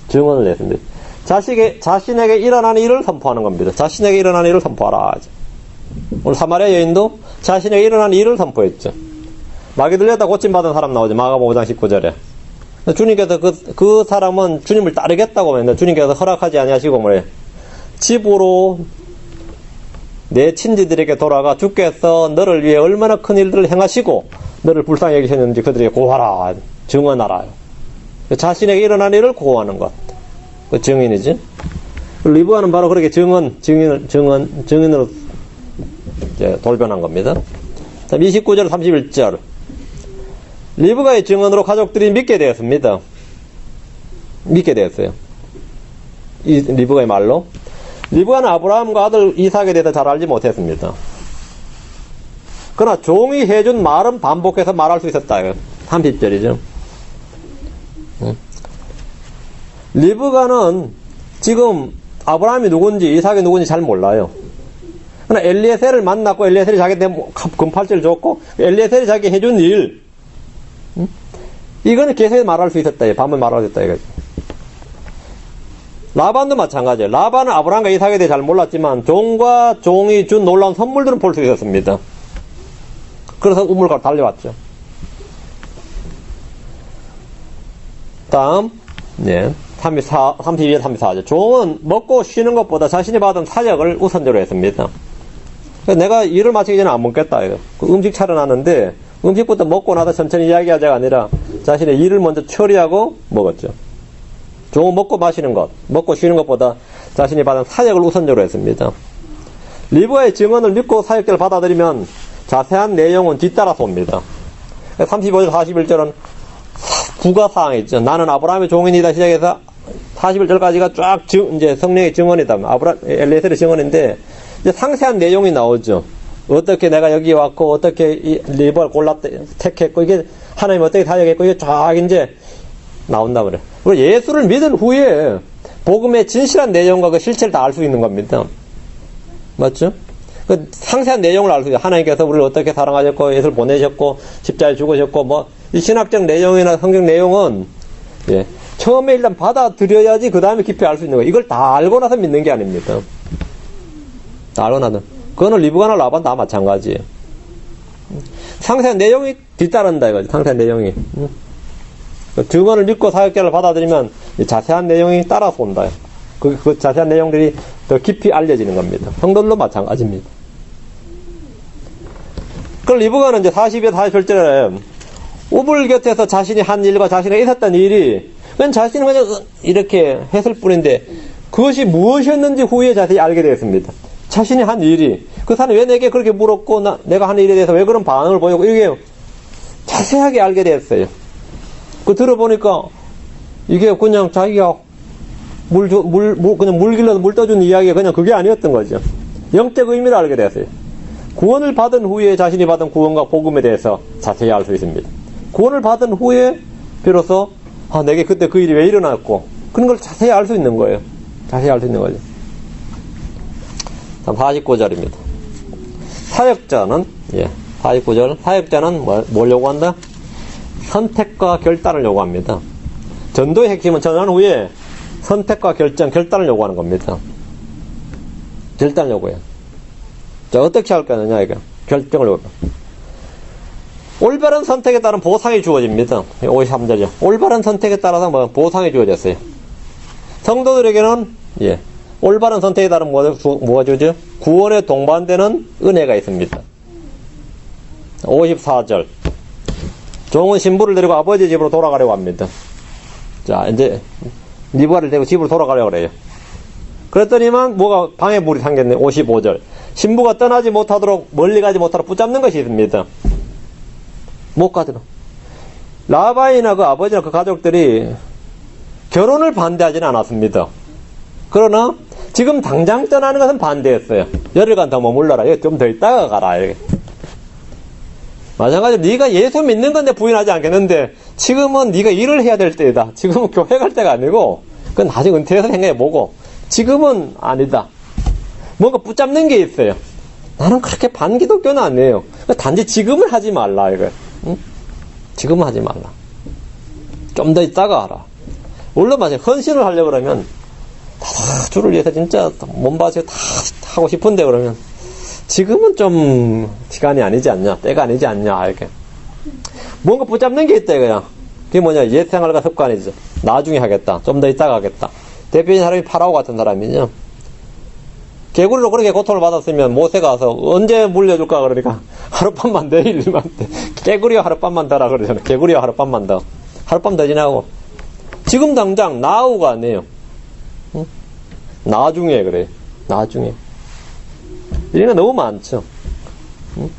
증언을 냈습니다. 자신에게 일어난 일을 선포하는 겁니다. 자신에게 일어난 일을 선포하라. 오늘 사마리아 여인도 자신에게 일어난 일을 선포했죠. 마귀 들렸다 고침받은 사람 나오죠. 마가복음 5장 19절에. 주님께서 그 사람은 주님을 따르겠다고 했는데 주님께서 허락하지 아니하시고 뭐래. 집으로 내 친지들에게 돌아가 주께서 너를 위해 얼마나 큰 일들을 행하시고 너를 불쌍히 여기셨는지 그들에게 고하라. 증언하라. 자신에게 일어난 일을 고하는 것. 그 증인이지. 리브가는 바로 그렇게 증인으로 이제 돌변한 겁니다. 29절 31절. 리브가의 증언으로 가족들이 믿게 되었습니다. 믿게 되었어요. 이 리브가의 말로. 리브가는 아브라함과 아들 이삭에 대해서 잘 알지 못했습니다. 그러나 종이 해준 말은 반복해서 말할 수 있었다. 30절이죠. 리브가는 지금 아브라함이 누군지 이삭이 누군지 잘 몰라요. 그러나 엘리에셀을 만났고 엘리에셀이 자기한테 금팔찌를 줬고 엘리에셀이 자기 해준 일 이거는 계속 말할 수 있었다. 반면 말할 수 있다. 이거지. 라반도 마찬가지예요. 라반은 아브라함과 이삭에 대해 잘 몰랐지만 종과 종이 준 놀라운 선물들은 볼 수 있었습니다. 그래서 우물가로 달려왔죠. 다음 32절 34절. 종은 먹고 쉬는 것보다 자신이 받은 사역을 우선적으로 했습니다. 내가 일을 마치기 전에 안 먹겠다. 이거. 음식 차려놨는데 음식부터 먹고 나서 천천히 이야기하자가 아니라 자신의 일을 먼저 처리하고 먹었죠. 종은 먹고 마시는 것, 먹고 쉬는 것보다 자신이 받은 사역을 우선적으로 했습니다. 리브가의 증언을 믿고 사역자를 받아들이면 자세한 내용은 뒤따라서 옵니다. 35절 41절은 부가사항이죠. 나는 아브라함의 종인이다 시작해서 41절까지가 쫙 이제 성령의 증언이다. 엘리에셀의 증언인데 이제 상세한 내용이 나오죠. 어떻게 내가 여기 왔고 어떻게 이 리브가를 택했고 이게 하나님 어떻게 사역했고 이게 쫙 이제 나온다 그래. 그리고 예수를 믿은 후에 복음의 진실한 내용과 그 실체를 다 알 수 있는 겁니다. 맞죠? 그 상세한 내용을 알 수 있어요. 하나님께서 우리를 어떻게 사랑하셨고 예수를 보내셨고 십자가에 죽으셨고 뭐 이 신학적 내용이나 성경 내용은 처음에 일단 받아들여야지 그 다음에 깊이 알 수 있는 거예요. 이걸 다 알고 나서 믿는 게 아닙니다. 다 알고 나서. 그거는 리브가나 라반 다 마찬가지예요. 상세한 내용이 뒤따른다 이거지. 상세한 내용이. 증언을 믿고 사역자를 받아들이면 자세한 내용이 따라서 온다. 그 자세한 내용들이 더 깊이 알려지는 겁니다. 성도들도 마찬가지입니다. 그럼 리브가는 이제 40에 47절에 우물 곁에서 자신이 한 일과 자신에게 있었던 일이 그냥 자신은 그냥 이렇게 했을 뿐인데 그것이 무엇이었는지 후에 자세히 알게 되었습니다. 자신이 한 일이 그 사람이 왜 내게 그렇게 물었고 내가 한 일에 대해서 왜 그런 반응을 보이고 이게 자세하게 알게 되었어요. 그 들어보니까 이게 그냥 자기가 그냥 물 길러서 물 떠준 이야기가 그냥 그게 아니었던 거죠. 영적 의미를 알게 되었어요. 구원을 받은 후에 자신이 받은 구원과 복음에 대해서 자세히 알 수 있습니다. 구원을 받은 후에 비로소 내게 그때 그 일이 왜 일어났고 그런 걸 자세히 알 수 있는 거예요. 자세히 알 수 있는 거죠. 49절입니다. 사역자는 49절 사역자는 뭘 요구한다? 선택과 결단을 요구합니다. 전도의 핵심은 전한 후에 선택과 결단을 요구하는 겁니다. 결단을 요구해요. 자, 어떻게 할 거느냐, 이거. 결정을 요구해요. 올바른 선택에 따른 보상이 주어집니다. 53절이요. 올바른 선택에 따라서 보상이 주어졌어요. 성도들에게는, 올바른 선택에 따른 뭐가 주죠? 구원에 동반되는 은혜가 있습니다. 54절. 종은 신부를 데리고 아버지 집으로 돌아가려고 합니다. 자, 이제, 리브가를 데리고 집으로 돌아가려고 그래요. 그랬더니만, 방해물이 생겼네. 55절. 신부가 떠나지 못하도록, 멀리 가지 못하도록 붙잡는 것이 있습니다. 못 가도록. 라반이나 그 아버지나 그 가족들이 결혼을 반대하지는 않았습니다. 그러나, 지금 당장 떠나는 것은 반대했어요. 열흘간 더 머물러라. 여기 좀 더 있다가 가라. 이렇게. 마찬가지로 네가 예수 믿는 건데 부인하지 않겠는데 지금은 네가 일을 해야 될 때이다. 지금은 교회 갈 때가 아니고 그건 나중에 은퇴해서 생각해보고 지금은 아니다. 뭔가 붙잡는 게 있어요. 나는 그렇게 반기독교는 아니에요. 단지 지금은 하지 말라 이거. 응? 지금은 하지 말라. 좀 더 있다가 하라. 물론 마찬가지로 헌신을 하려고 그러면 주를 위해서 진짜 몸바지 다 하고 싶은데 그러면 지금은 좀 시간이 아니지 않냐, 때가 아니지 않냐, 이렇게. 뭔가 붙잡는 게 있다, 이거야. 그게 뭐냐, 옛생활과 습관이죠. 나중에 하겠다. 좀 더 이따가 하겠다. 대표인 사람이 파라오 같은 사람이죠. 개구리로 그렇게 고통을 받았으면 모세가 와서 언제 물려줄까 그러니까 하룻밤만 내일만 돼. 개구리와 하룻밤만 더라 그러잖아. 개구리와 하룻밤만 더. 하룻밤 더 지나고. 지금 당장 나우가 아니에요. 응? 나중에 그래. 나중에. 이런 거 너무 많죠. 응?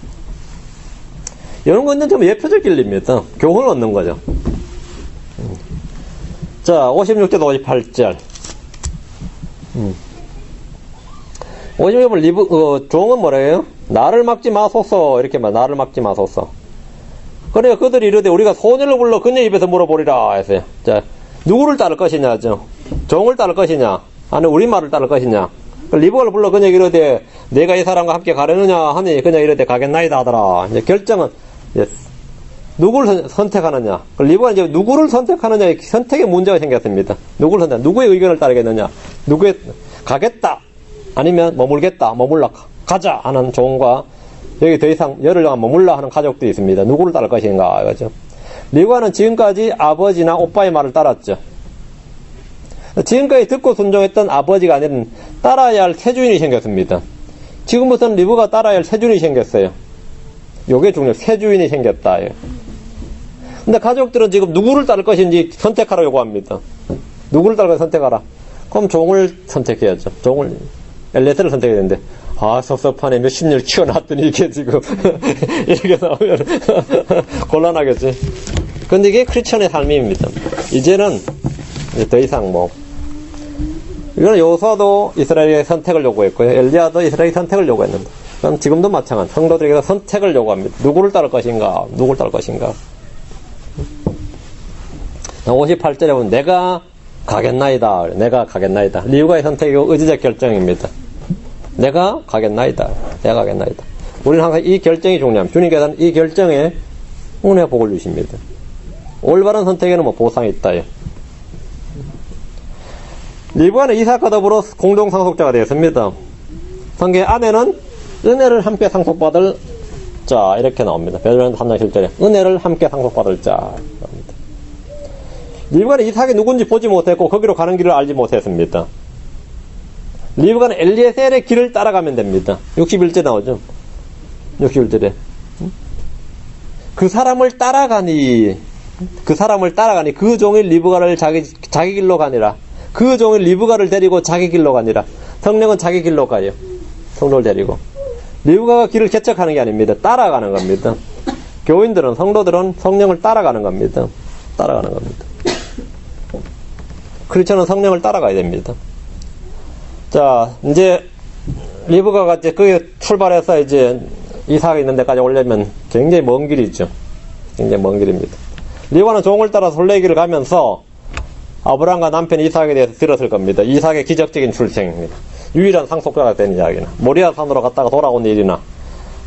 이런 거는 좀 예표적 일입니다. 교훈을 얻는 거죠. 자, 56절 58절. 56절 종은 뭐래요? 나를 막지 마소서. 이렇게 말, 나를 막지 마소서. 그래요. 그들이 이르되 우리가 소녀를 불러 그녀 입에서 물어보리라 했어요. 자, 누구를 따를 것이냐죠. 종을 따를 것이냐, 아니 우리 말을 따를 것이냐. 리브가를 불러 그녀 이르되 내가 이 사람과 함께 가려느냐 하니 그녀 이르되 가겠나이다 하더라. 이제 결정은 이제 누구를 선택하느냐. 리브가 이제 누구를 선택하느냐, 선택에 문제가 생겼습니다. 누구를 선택, 누구의 의견을 따르겠느냐, 누구의 가겠다, 아니면 머물겠다, 머물러 가자 하는 종과 여기 더 이상 열흘 동안 머물러 하는 가족들이 있습니다. 누구를 따를 것인가 이거죠. 리브가는 지금까지 아버지나 오빠의 말을 따랐죠. 지금까지 듣고 순종했던 아버지가 아니라 따라야 할 세주인이 생겼습니다. 지금부터는 리브가 따라야 할 세주인이 생겼어요. 요게 중요해요. 세주인이 생겼다. 근데 가족들은 지금 누구를 따를 것인지 선택하라 요구합니다. 누구를 따를 것인지 선택하라. 그럼 종을 선택해야죠. 종을, 엘리에셀을 선택해야 되는데, 아, 섭섭하네. 몇십 년 키워놨더니 이게 지금, 이렇게 나오면 곤란하겠지. 근데 이게 크리스천의 삶입니다. 이제는 이제 더 이상 뭐, 이거는 요사도 이스라엘의 선택을 요구했고요. 엘리야도 이스라엘의 선택을 요구했는데, 그럼 지금도 마찬가지. 성도들에게서 선택을 요구합니다. 누구를 따를 것인가? 누구를 따를 것인가? 58절에 보면 내가 가겠나이다. 내가 가겠나이다. 리브가의 선택이고 의지적 결정입니다. 내가 가겠나이다. 내가 가겠나이다. 우리는 항상 이 결정이 중요합니다. 주님께서는 이 결정에 은혜 복을 주십니다. 올바른 선택에는 뭐 보상이 있다요. 리브가는 이삭과 더불어 공동 상속자가 되었습니다. 성경의 아내는 은혜를 함께 상속받을 자, 이렇게 나옵니다. 베드로전서 3장 7절에 은혜를 함께 상속받을 자. 리브가는 이삭이 누군지 보지 못했고 거기로 가는 길을 알지 못했습니다. 리브가는 엘리에셀의 길을 따라가면 됩니다. 61절 나오죠. 61절에 그 사람을 따라가니 그 종이 리브가를 자기 길로 가니라. 그 종이 리브가를 데리고 자기 길로 가니라. 성령은 자기 길로 가요. 성도를 데리고. 리브가가 길을 개척하는 게 아닙니다. 따라가는 겁니다. 교인들은, 성도들은 성령을 따라가는 겁니다. 따라가는 겁니다. 크리스천은 성령을 따라가야 됩니다. 자, 이제 리브가가 이제 거기에 출발해서 이제 이삭이 있는 데까지 오려면 굉장히 먼 길이죠. 굉장히 먼 길입니다. 리브가는 종을 따라 솔레길을 가면서 아브라함과 남편 이삭에 대해서 들었을 겁니다. 이삭의 기적적인 출생입니다. 유일한 상속자가 된 이야기나 모리아 산으로 갔다가 돌아온 일이나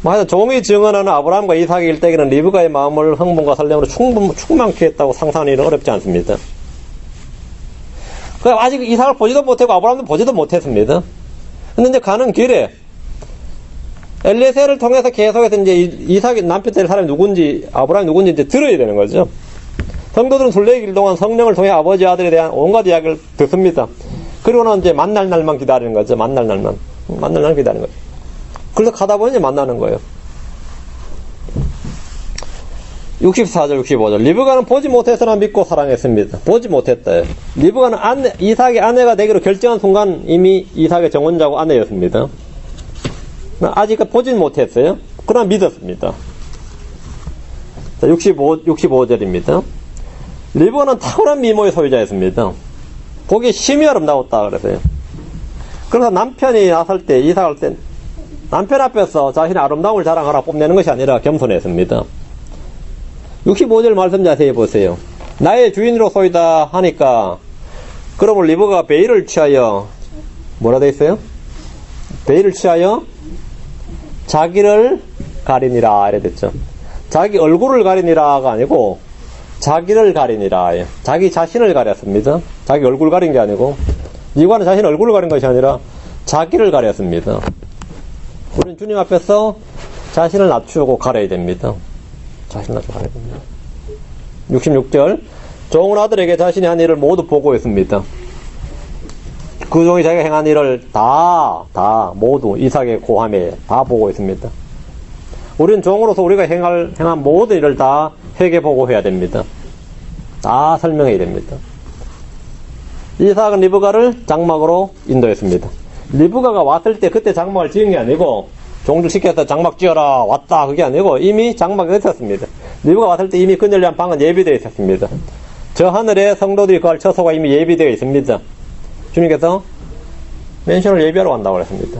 뭐 하여튼 종이 증언하는 아브라함과 이삭의 일대기는 리브가의 마음을 흥분과 설렘으로 충만케 했다고 상상하기는 어렵지 않습니다. 아직 이삭을 보지도 못하고 아브라함도 보지도 못했습니다. 근데 이제 가는 길에 엘리에셀을 통해서 계속해서 이제 이삭의 남편 될 사람이 누군지, 아브라함이 누군지 이제 들어야 되는 거죠. 성도들은 순례길 동안 성령을 통해 아버지 아들에 대한 온갖 이야기를 듣습니다. 그리고는 이제 만날 날만 기다리는 거죠. 만날 날만 기다리는 거죠. 그래서 가다 보니 이제 만나는 거예요. 64절, 65절. 리브가는 보지 못했으나 믿고 사랑했습니다. 보지 못했다. 리브가는 이삭의 아내가 되기로 결정한 순간 이미 이삭의 정혼자고 아내였습니다. 아직 보진 못했어요. 그러나 믿었습니다. 자, 65절입니다. 리브가는 탁월한 미모의 소유자였습니다. 보기 심히 아름다웠다 그랬어요. 그래서 남편이 나설 때, 이삭할 때, 남편 앞에서 자신의 아름다움을 자랑하라 뽐내는 것이 아니라 겸손했습니다. 65절 말씀 자세히 보세요. 나의 주인으로소이다 하니까, 그러면 리브가가 베일을 취하여, 뭐라 돼 있어요? 베일을 취하여 자기를 가리니라 이래 됐죠. 자기 얼굴을 가리니라가 아니고 자기를 가리니라. 자기 자신을 가렸습니다. 자기 얼굴 가린 게 아니고 이관은 자신의 얼굴을 가린 것이 아니라 자기를 가렸습니다. 우리는 주님 앞에서 자신을 낮추고 가려야 됩니다. 자신을 낮추고 가려야 됩니다. 66절 종은 아들에게 자신이 한 일을 모두 보고했습니다. 그 종이 자기가 행한 일을 모두 이삭의 고함에 다 보고했습니다. 우리는 종으로서 우리가 행한 모든 일을 다 회개보고해야 됩니다. 다 설명해야 됩니다. 이삭은 리브가를 장막으로 인도했습니다. 리브가가 왔을 때 그때 장막을 지은 게 아니고 종들 시켜서 장막 지어라 왔다 그게 아니고 이미 장막에 있었습니다. 리브가 왔을 때 이미 그녀를 위한 방은 예비되어 있었습니다. 저 하늘에 성도들이 거할 처소가 이미 예비되어 있습니다. 주님께서 맨션을 예비하러 간다고 그랬습니다.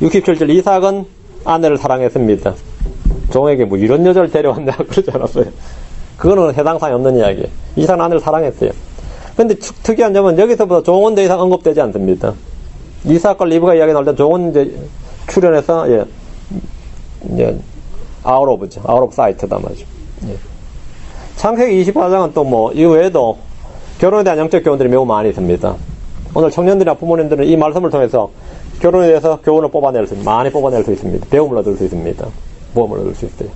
67절 이삭은 아내를 사랑했습니다. 종에게 뭐 이런 여자를 데려왔냐 그러지 않았어요. 그거는 해당사항이 없는 이야기예요. 이삭은 아내를 사랑했어요. 근데 특이한 점은 여기서부터 종은 더 이상 언급되지 않습니다. 이삭과 리브가 이야기 나올 때 종은 이제 출연해서 이제 아웃 오브 사이트다 말이죠. 예. 창세기 24장은 또 뭐 이 외에도 결혼에 대한 영적 교훈들이 매우 많이 있습니다. 오늘 청년들이나 부모님들은 이 말씀을 통해서 결혼에 대해서 교훈을 많이 뽑아낼 수 있습니다. 배움을 얻을 수 있습니다. 모험을 얻을 수 있어요.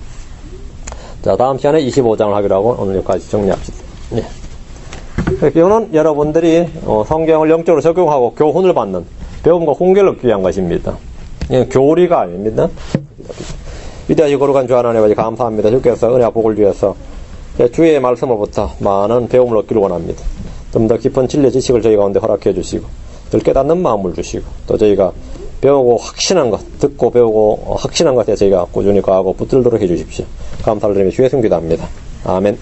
자, 다음 시간에 25장을 하기로 하고 오늘 여기까지 정리합시다. 예. 교훈은 여러분들이 성경을 영적으로 적용하고 교훈을 받는 배움과 훈계를 얻기 위한 것입니다. 예, 교리가 아닙니다. 위대하시 거룩한 주 하나님 아버지 감사합니다. 주께서 은혜와 복을 주셔서 주의 말씀으로부터 많은 배움을 얻기를 원합니다. 좀 더 깊은 진리의 지식을 저희 가운데 허락해 주시고 늘 깨닫는 마음을 주시고 또 저희가 배우고 확신한 것 듣고 배우고 확신한 것에 저희가 꾸준히 가하고 붙들도록 해 주십시오. 감사를 드리며 주의 승 기도합니다. 아멘.